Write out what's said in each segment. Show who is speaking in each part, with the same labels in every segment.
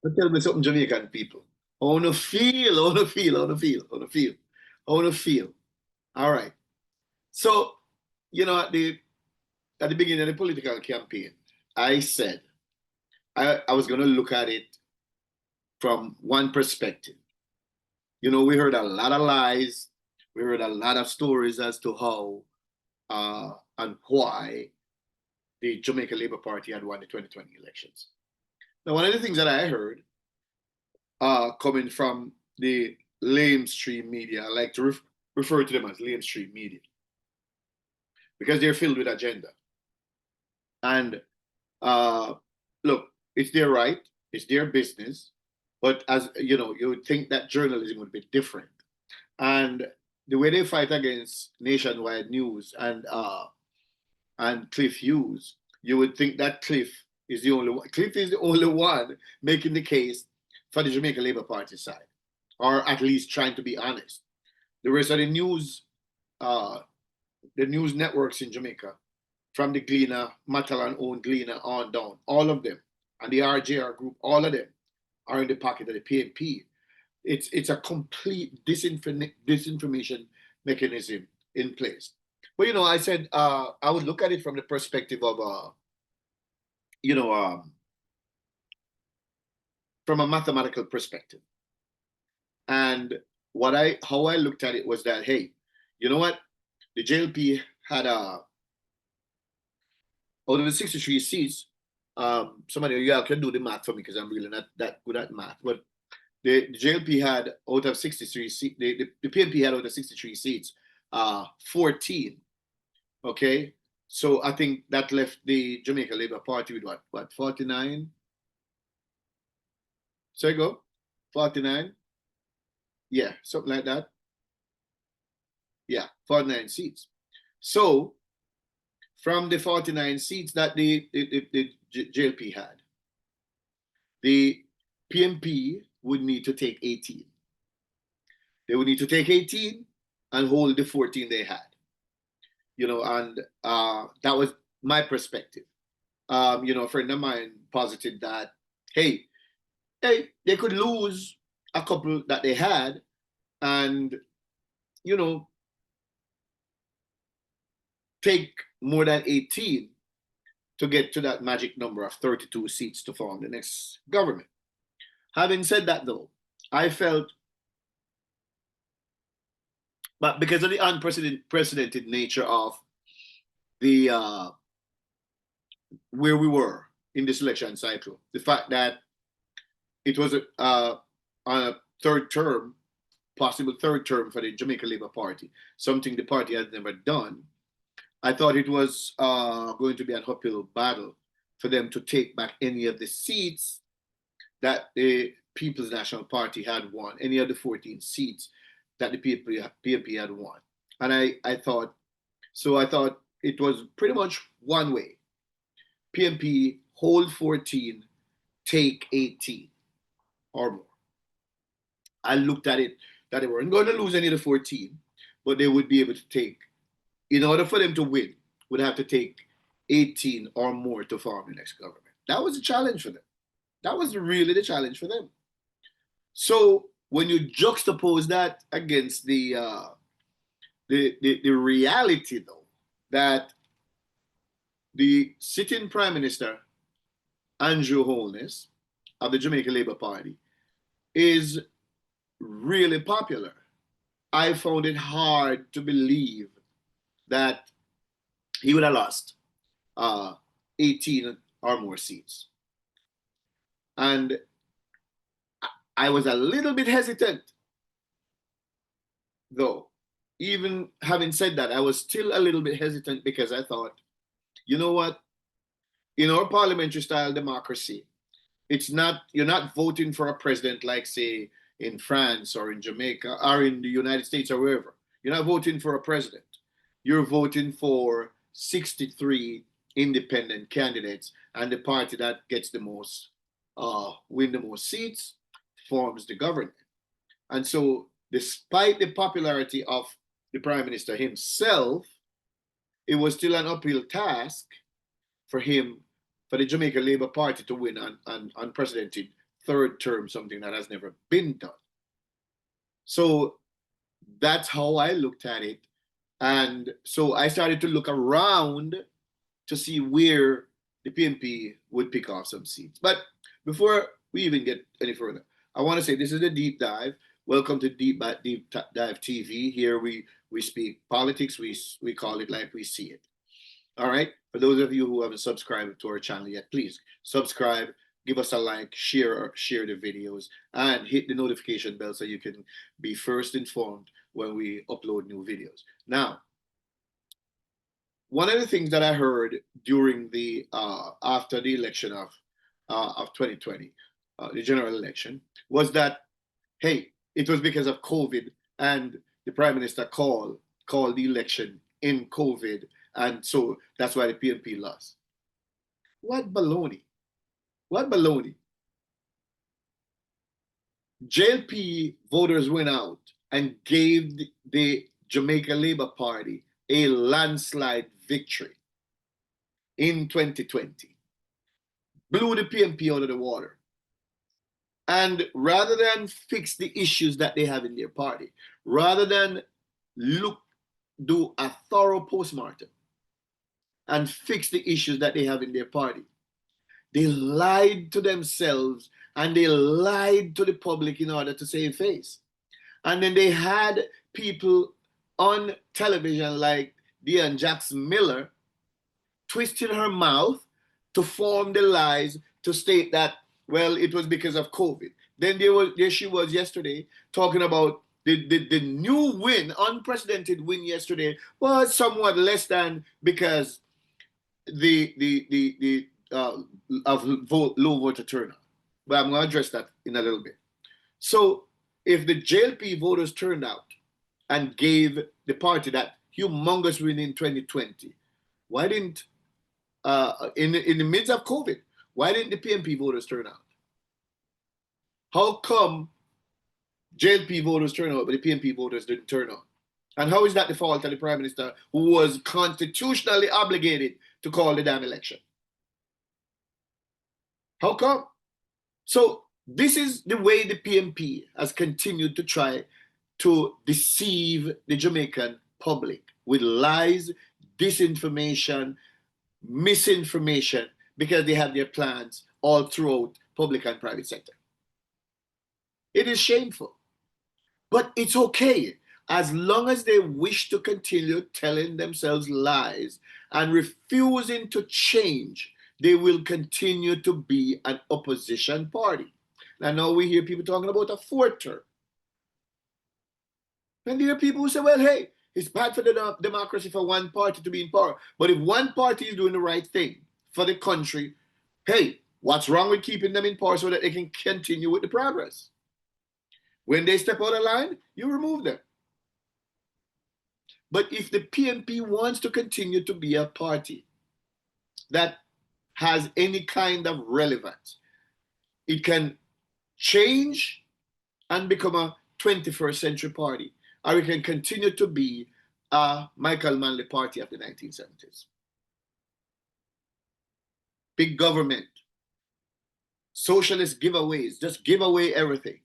Speaker 1: But tell me something, Jamaican people. I want to feel, I want to feel, I want to feel, I want to feel, I want to feel. All right. So, at the beginning of the political campaign, I said I was going to look at it from one perspective. We heard a lot of lies. We heard a lot of stories as to how and why the Jamaica Labor Party had won the 2020 elections. Now, one of the things that I heard coming from the lamestream media, I like to refer to them as lamestream media, because they're filled with agenda. And look, it's their right, it's their business, but as you know, you would think that journalism would be different. And the way they fight against nationwide news and Cliff Hughes, you would think that Cliff is the only one. Cliff is the only one making the case for the Jamaica Labor Party side, or at least trying to be honest. The rest of the news networks in Jamaica, from the Gleaner, Matalan owned Gleaner on down, all of them, and the RJR group, all of them are in the pocket of the PNP. It's a complete disinformation mechanism in place. But I said I would look at it from the perspective of from a mathematical perspective. And how I looked at it was that, hey, you know what? The JLP had out of the 63 seats, somebody y'all can do the math for me because I'm really not that good at math. But the JLP had out of 63 seats, the PNP had out of 63 seats, 14. Okay, so I think that left the Jamaica Labor Party with what 49? So you go, 49. Yeah, something like that. Yeah, 49 seats. So from the 49 seats that the JLP had, the PNP would need to take 18. They would need to take 18 and hold the 14 they had. And that was my perspective. A friend of mine posited that, hey, they could lose a couple that they had, and take more than 18 to get to that magic number of 32 seats to form the next government. Having said that, though, I felt, but because of the unprecedented nature of the where we were in this election cycle, the fact that it was a third term, possible third term for the Jamaica Labor Party, something the party had never done, I thought it was going to be an uphill battle for them to take back any of the seats that the People's National Party had won, any of the 14 seats that the PNP had won. And I thought it was pretty much one way. PNP hold 14, take 18 or more. I looked at it that they weren't going to lose any of the 14, but they would be able to take, in order for them to win, would have to take 18 or more to form the next government. That was a challenge for them. That was really the challenge for them. So when you juxtapose that against the reality, though, that the sitting Prime Minister, Andrew Holness, of the Jamaica Labor Party, is really popular, I found it hard to believe that he would have lost 18 or more seats. And I was a little bit hesitant, though. Even having said that, I was still a little bit hesitant because I thought, you know what? In our parliamentary style democracy, you're not voting for a president like, say, in France or in Jamaica or in the United States or wherever. You're not voting for a president. You're voting for 63 independent candidates, and the party that gets the most, win the most seats, forms the government. And so, despite the popularity of the Prime Minister himself, it was still an uphill task for the Jamaica Labor Party to win an unprecedented third term, something that has never been done. So that's how I looked at it. And so I started to look around to see where the PNP would pick off some seats. But before we even get any further, I want to say this is a deep dive. Welcome to Deep Dive TV. Here we speak politics. We call it like we see it. All right. For those of you who haven't subscribed to our channel yet, please subscribe, give us a like, share the videos, and hit the notification bell so you can be first informed when we upload new videos. Now, one of the things that I heard during the after the election of 2020, the general election, was that, hey, it was because of COVID, and the prime minister called the election in COVID, and so that's why the PNP lost. What baloney! What baloney! JLP voters went out and gave the Jamaica Labor Party a landslide victory in 2020. Blew the PNP out of the water. And rather than fix the issues that they have in their party, rather than do a thorough postmortem and fix the issues that they have in their party, they lied to themselves and they lied to the public in order to save face. And then they had people on television like Diane Jackson Miller twisting her mouth to form the lies to state that, well, it was because of COVID. Then there she was yesterday talking about the new win, unprecedented win yesterday was somewhat less than because of low voter turnout. But I'm going to address that in a little bit. So if the JLP voters turned out and gave the party that humongous win in 2020, why didn't, in the midst of COVID, why didn't the PNP voters turn out? How come JLP voters turn out, but the PNP voters didn't turn out? And how is that the fault of the Prime Minister, who was constitutionally obligated to call the damn election? How come? So this is the way the PNP has continued to try to deceive the Jamaican public with lies, disinformation, misinformation, because they have their plans all throughout public and private sector. It is shameful, but it's okay. As long as they wish to continue telling themselves lies and refusing to change, they will continue to be an opposition party. And now we hear people talking about a fourth term. And there are people who say, well, hey, it's bad for the democracy for one party to be in power. But if one party is doing the right thing for the country, hey, what's wrong with keeping them in power so that they can continue with the progress? When they step out of line, you remove them. But if the PNP wants to continue to be a party that has any kind of relevance, it can change and become a 21st century party, or it can continue to be a Michael Manley party of the 1970s. Big government, socialist giveaways, just give away everything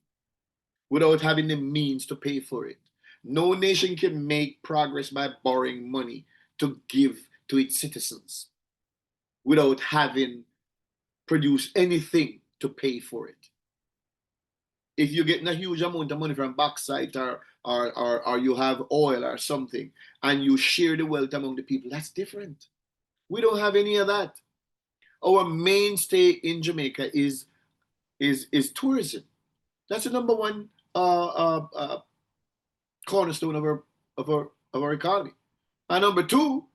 Speaker 1: without having the means to pay for it. No nation can make progress by borrowing money to give to its citizens without having produced anything to pay for it. If you're getting a huge amount of money from bauxite or you have oil or something and you share the wealth among the people, that's different. We don't have any of that. Our mainstay in Jamaica is tourism. That's the number one cornerstone of our economy. And number two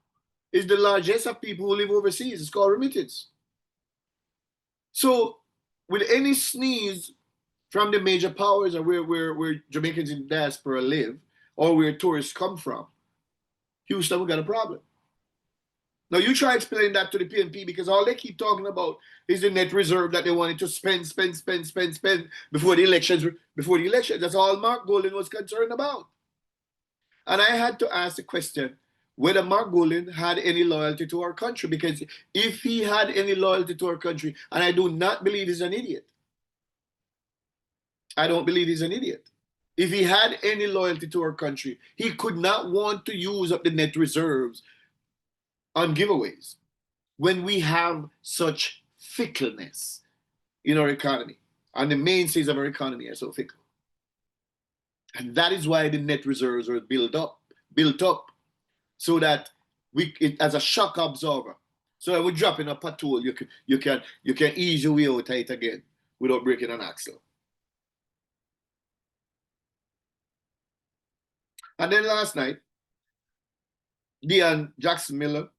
Speaker 1: is the largesse of people who live overseas. It's called remittance. So with any sneeze from the major powers or where Jamaicans in diaspora live or where tourists come from, Houston, we got a problem. Now you try explaining that to the PNP because all they keep talking about is the net reserve that they wanted to spend before the elections. That's all Mark Golden was concerned about. And I had to ask the question whether Mark Golden had any loyalty to our country, because if he had any loyalty to our country, and I do not believe he's an idiot, I don't believe he's an idiot. If he had any loyalty to our country, he could not want to use up the net reserves on giveaways when we have such fickleness in our economy. And the mainstays of our economy are so fickle. And that is why the net reserves are built up so that as a shock absorber. So that we drop in a pothole, you can ease your way out of it again without breaking an axle. And then last night, Deon Jackson Miller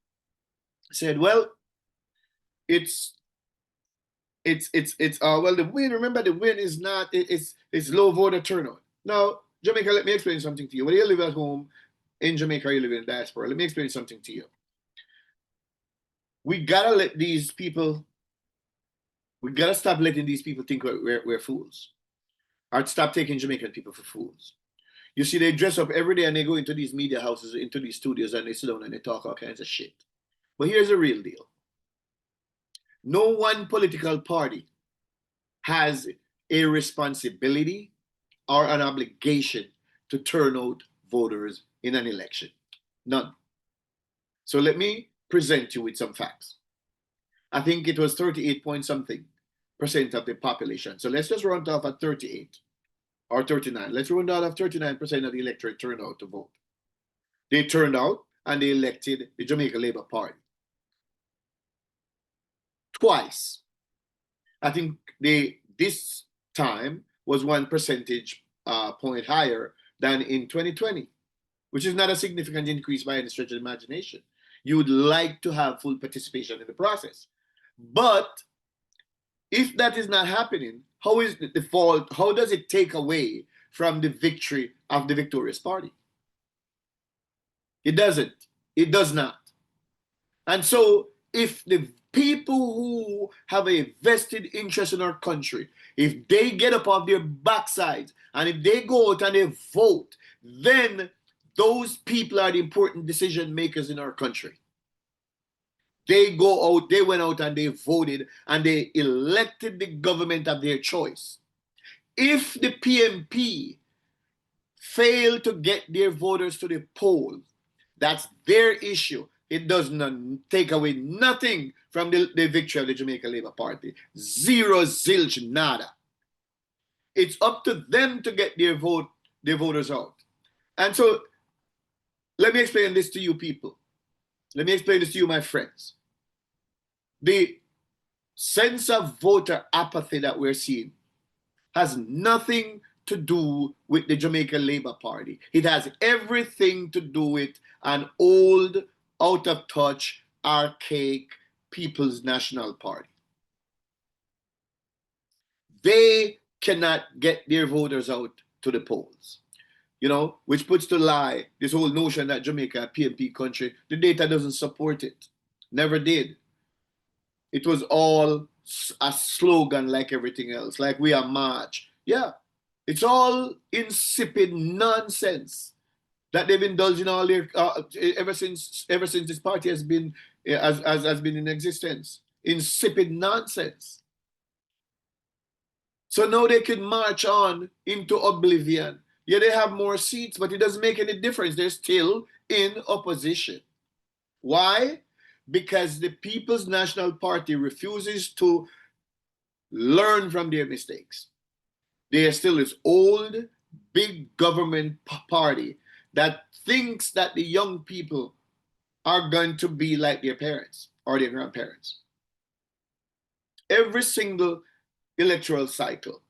Speaker 1: said, well, it's well, the win, remember, the win is not, it's low voter turnout. Now, Jamaica, let me explain something to you. Whether you live at home in Jamaica or you live in diaspora, let me explain something to you. We gotta let these people, we gotta stop letting these people think we're fools. Or stop taking Jamaican people for fools. You see, they dress up every day and they go into these media houses, into these studios, and they sit down and they talk all kinds of shit. But here's the real deal. No one political party has a responsibility or an obligation to turn out voters in an election. None. So let me present you with some facts. I think it was 38 point something % of the population. So let's just round off at 38 or 39. Let's round off 39% of the electorate turned out to vote. They turned out and they elected the Jamaica Labor Party. Twice. I think this time was 1 percentage point higher than in 2020, which is not a significant increase by any stretch of imagination. You would like to have full participation in the process. But if that is not happening, how is the fault? How does it take away from the victory of the victorious party? It doesn't. It does not. And so if the people who have a vested interest in our country, if they get up off their backsides and if they go out and they vote, then those people are the important decision makers in our country. They go out, they went out and they voted and they elected the government of their choice. If the PMP fail to get their voters to the polls, that's their issue. It does not take away nothing from the victory of the Jamaica Labor Party. Zero, zilch, nada. It's up to them to get their voters out. And so, let me explain this to you people. Let me explain this to you, my friends. The sense of voter apathy that we're seeing has nothing to do with the Jamaica Labor Party. It has everything to do with an old, out of touch, archaic People's National Party. They cannot get their voters out to the polls, which puts to lie this whole notion that Jamaica a PMP country. The data doesn't support it. Never did. It was all a slogan like everything else, like we are march. Yeah, it's all insipid nonsense that they've indulged in all their ever since this party has been been in existence. Insipid nonsense. So now they can march on into oblivion. Yeah, they have more seats, but it doesn't make any difference. They're still in opposition. Why? Because the People's National Party refuses to learn from their mistakes. They are still this old, big government party that thinks that the young people are going to be like their parents or their grandparents. Every single electoral cycle,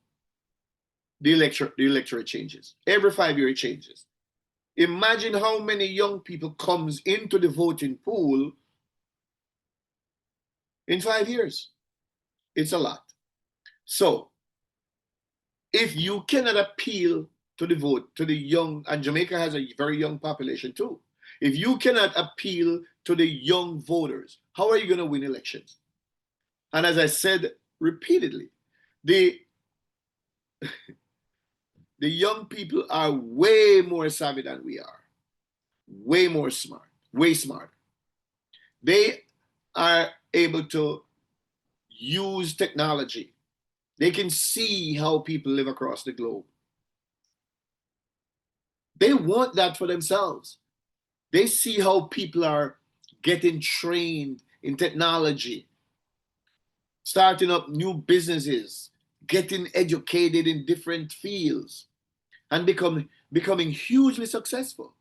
Speaker 1: the electorate changes. Every 5 years it changes. Imagine how many young people comes into the voting pool in 5 years. It's a lot. So, if you cannot appeal to the vote, to the young, and Jamaica has a very young population too. If you cannot appeal to the young voters, how are you going to win elections? And as I said repeatedly, the young people are way more savvy than we are. Way more smart, way smarter. They are able to use technology They can see how people live across the globe. They want that for themselves. They see how people are getting trained in technology, starting up new businesses, getting educated in different fields, and becoming hugely successful.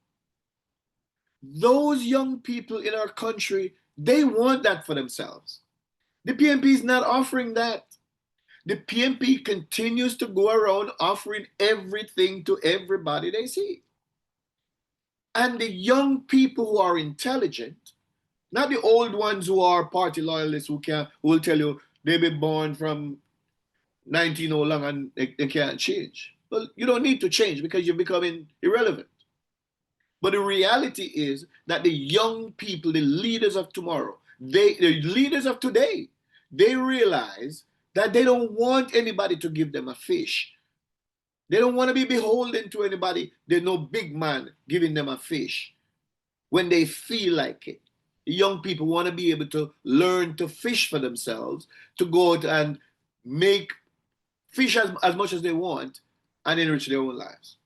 Speaker 1: Those young people in our country, they want that for themselves. The PNP is not offering that. The PNP continues to go around offering everything to everybody they see. And the young people who are intelligent, not the old ones who are party loyalists who will tell you they be born from 19 or long and they can't change. Well, you don't need to change because you're becoming irrelevant. But the reality is that the young people, the leaders of tomorrow, the leaders of today, they realize that they don't want anybody to give them a fish. They don't want to be beholden to anybody. There's no big man giving them a fish when they feel like it. The young people want to be able to learn to fish for themselves, to go out and make fish as much as they want and enrich their own lives.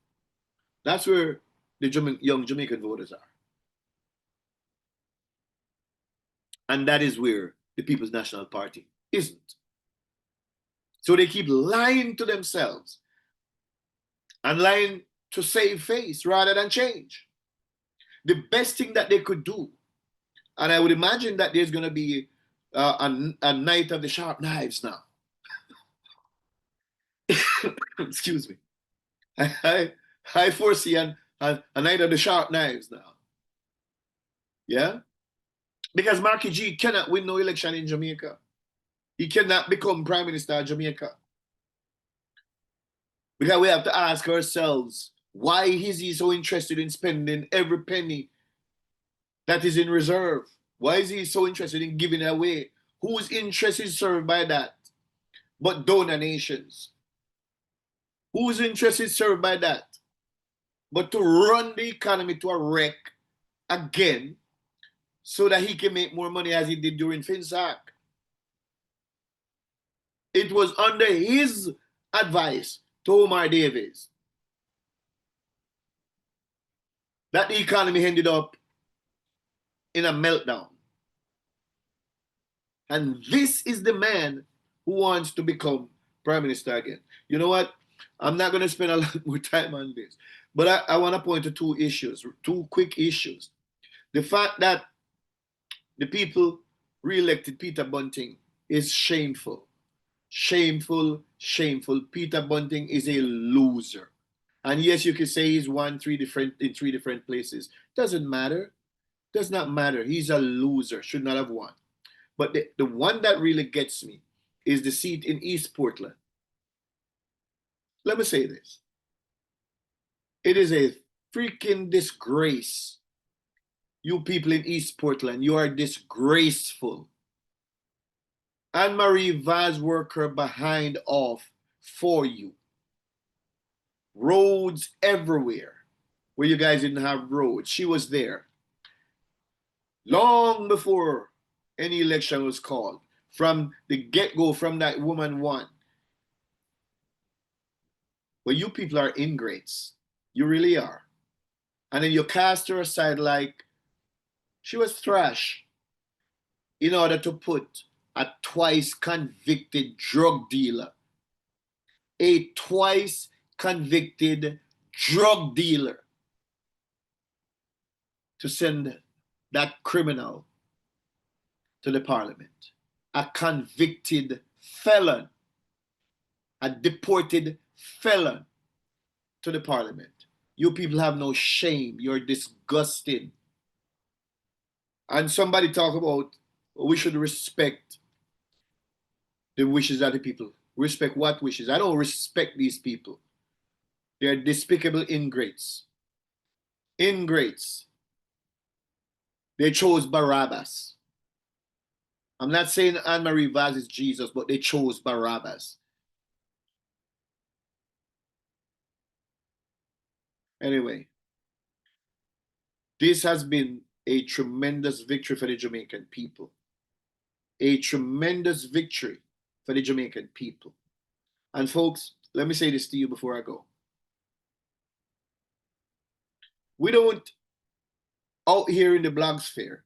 Speaker 1: That's where the young Jamaican voters are. And that is where the People's National Party isn't. So they keep lying to themselves and lying to save face rather than change. The best thing that they could do, and I would imagine that there's going to be a night of the sharp knives now. Excuse me. I foresee a night of the sharp knives now. Yeah? Because Marky G cannot win no election in Jamaica. He cannot become Prime Minister of Jamaica. Because we have to ask ourselves, why is he so interested in spending every penny that is in reserve? Why is he so interested in giving it away? Whose interest is served by that? But donor nations. Whose interest is served by that? But to run the economy to a wreck again so that he can make more money as he did during FinSAC. It was under his advice to Omar Davies that the economy ended up in a meltdown. And this is the man who wants to become Prime Minister again. You know what? I'm not going to spend a lot more time on this. But I want to point to two quick issues. The fact that the people re-elected Peter Bunting is shameful. Shameful, shameful. Peter Bunting is a loser. And yes, you could say he's won in three different places. Doesn't matter. Does not matter. He's a loser. Should not have won. But the one that really gets me is the seat in East Portland. Let me say this. It is a freaking disgrace. You people in East Portland, you are disgraceful. Anne-Marie Vaz worked her behind off for you. Roads everywhere where you guys didn't have roads. She was there. Long before any election was called. From the get-go, from that woman won. But you people are ingrates. You really are. And then you cast her aside like she was trash in order to put a twice convicted drug dealer, a twice convicted drug dealer, to send that criminal to the parliament. A convicted felon, a deported felon to the parliament. You people have no shame. You're disgusting. And somebody talk about we should respect the wishes of the people. Respect what wishes? I don't respect these people. They're despicable ingrates. Ingrates. They chose Barabbas. I'm not saying Anne-Marie Vaz is Jesus, but they chose Barabbas. Anyway, this has been a tremendous victory for the Jamaican people. A tremendous victory for the Jamaican people. And folks, let me say this to you before I go. We don't, out here in the blogosphere,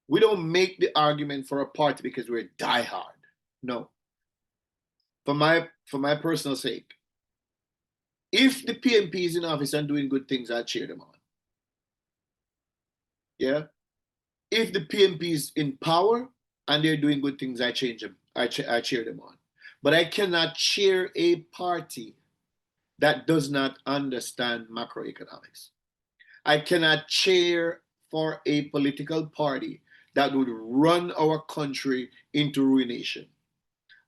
Speaker 1: we don't make the argument for a party because we're diehard. No. For my personal sake, if the PNP is in office and doing good things, I cheer them on. Yeah. If the PNP is in power and they're doing good things, I change them. I cheer them on. But I cannot cheer a party that does not understand macroeconomics. I cannot cheer for a political party that would run our country into ruination.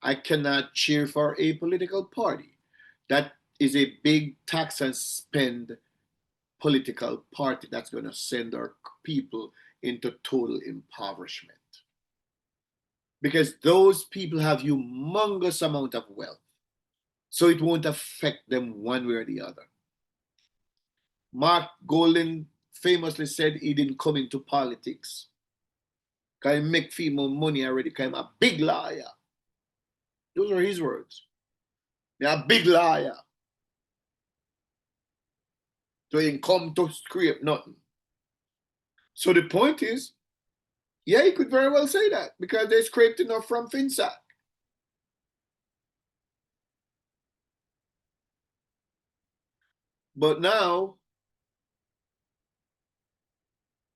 Speaker 1: I cannot cheer for a political party that is a big tax and spend political party that's going to send our people into total impoverishment. Because those people have humongous amount of wealth. So it won't affect them one way or the other. Mark Golding famously said he didn't come into politics because he make female money already, because I'm a big liar. Those are his words. You're a big liar. So he didn't come to scrape nothing. So the point is, yeah, he could very well say that because they scraped enough from FinSac. But now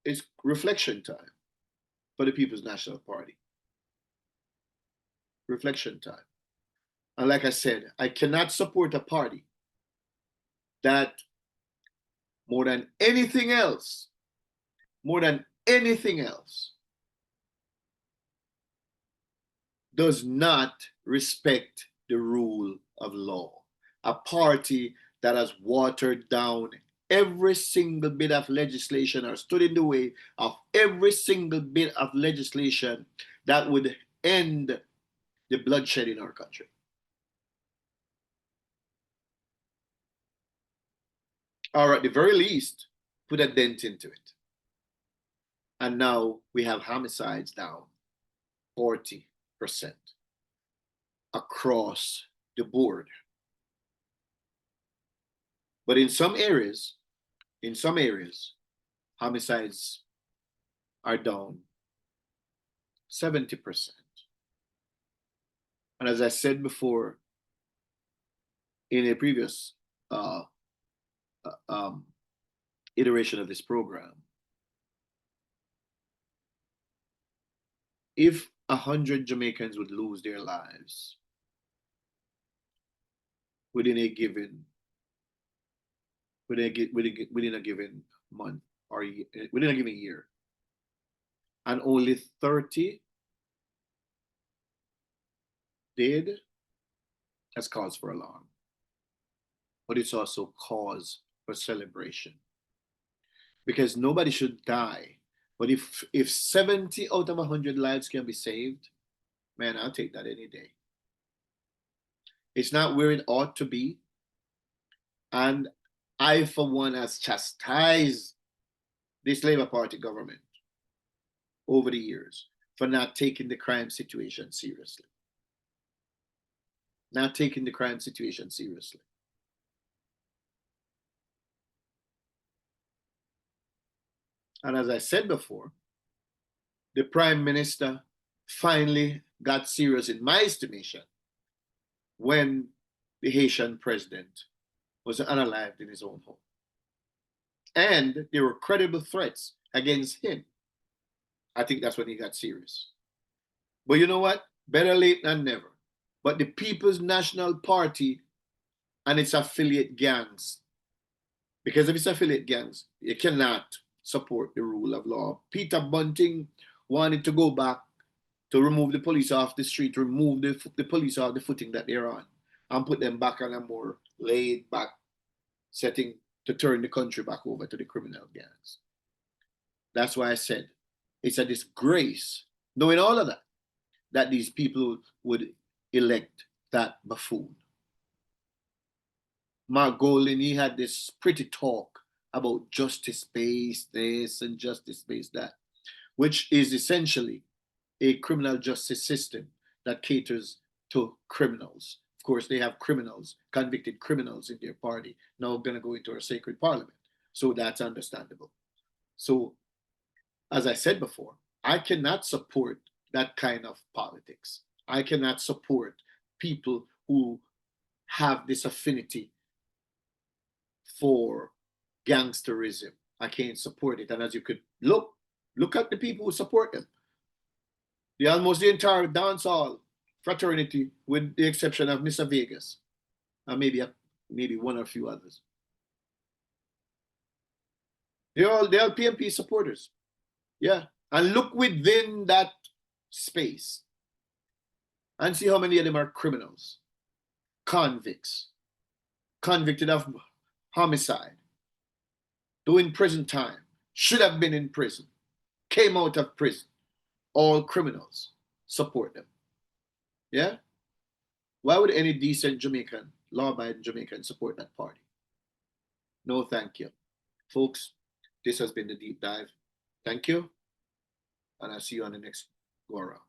Speaker 1: it's reflection time for the People's National Party. Reflection time. And like I said, I cannot support a party that more than anything else, does not respect the rule of law. A party that has watered down every single bit of legislation or stood in the way of every single bit of legislation that would end the bloodshed in our country. Or at the very least, put a dent into it. And now we have homicides down 40% across the board. But in some areas, homicides are down 70%. And as I said before in a previous iteration of this program, if 100 Jamaicans would lose their lives within a given month or within a given year, and only 30 dead, that's cause for alarm. But it's also cause for celebration. Because nobody should die. But if 70 out of 100 lives can be saved, man, I'll take that any day. It's not where it ought to be. And I, for one, has chastised this Labour Party government over the years for not taking the crime situation seriously. Not taking the crime situation seriously. And as I said before, the Prime Minister finally got serious, in my estimation, when the Haitian president was unalived in his own home. And there were credible threats against him. I think that's when he got serious. But you know what? Better late than never. But the People's National Party and its affiliate gangs, because of its affiliate gangs, you cannot support the rule of law. Peter Bunting wanted to go back to remove the police off the street, remove the police off the footing that they're on, and put them back on a more laid back setting to turn the country back over to the criminal gangs. That's why I said it's a disgrace, knowing all of that, that these people would elect that buffoon. Mark Golding, he had this pretty talk about justice-based this and justice-based that, which is essentially a criminal justice system that caters to criminals Of course, they have criminals, convicted criminals in their party, now going to go into our sacred parliament. So that's understandable. So, as I said before, I cannot support that kind of politics. I cannot support people who have this affinity for gangsterism. I can't support it. And as you could look at the people who support them. Almost the entire dancehall fraternity, with the exception of Mr. Vegas, and maybe one or a few others. They're all PMP supporters. Yeah. And look within that space and see how many of them are criminals, convicts, convicted of homicide, doing prison time, should have been in prison, came out of prison. All criminals support them. Yeah? Why would any decent Jamaican, law-abiding Jamaican support that party? No, thank you. Folks, this has been the deep dive. Thank you. And I'll see you on the next go around.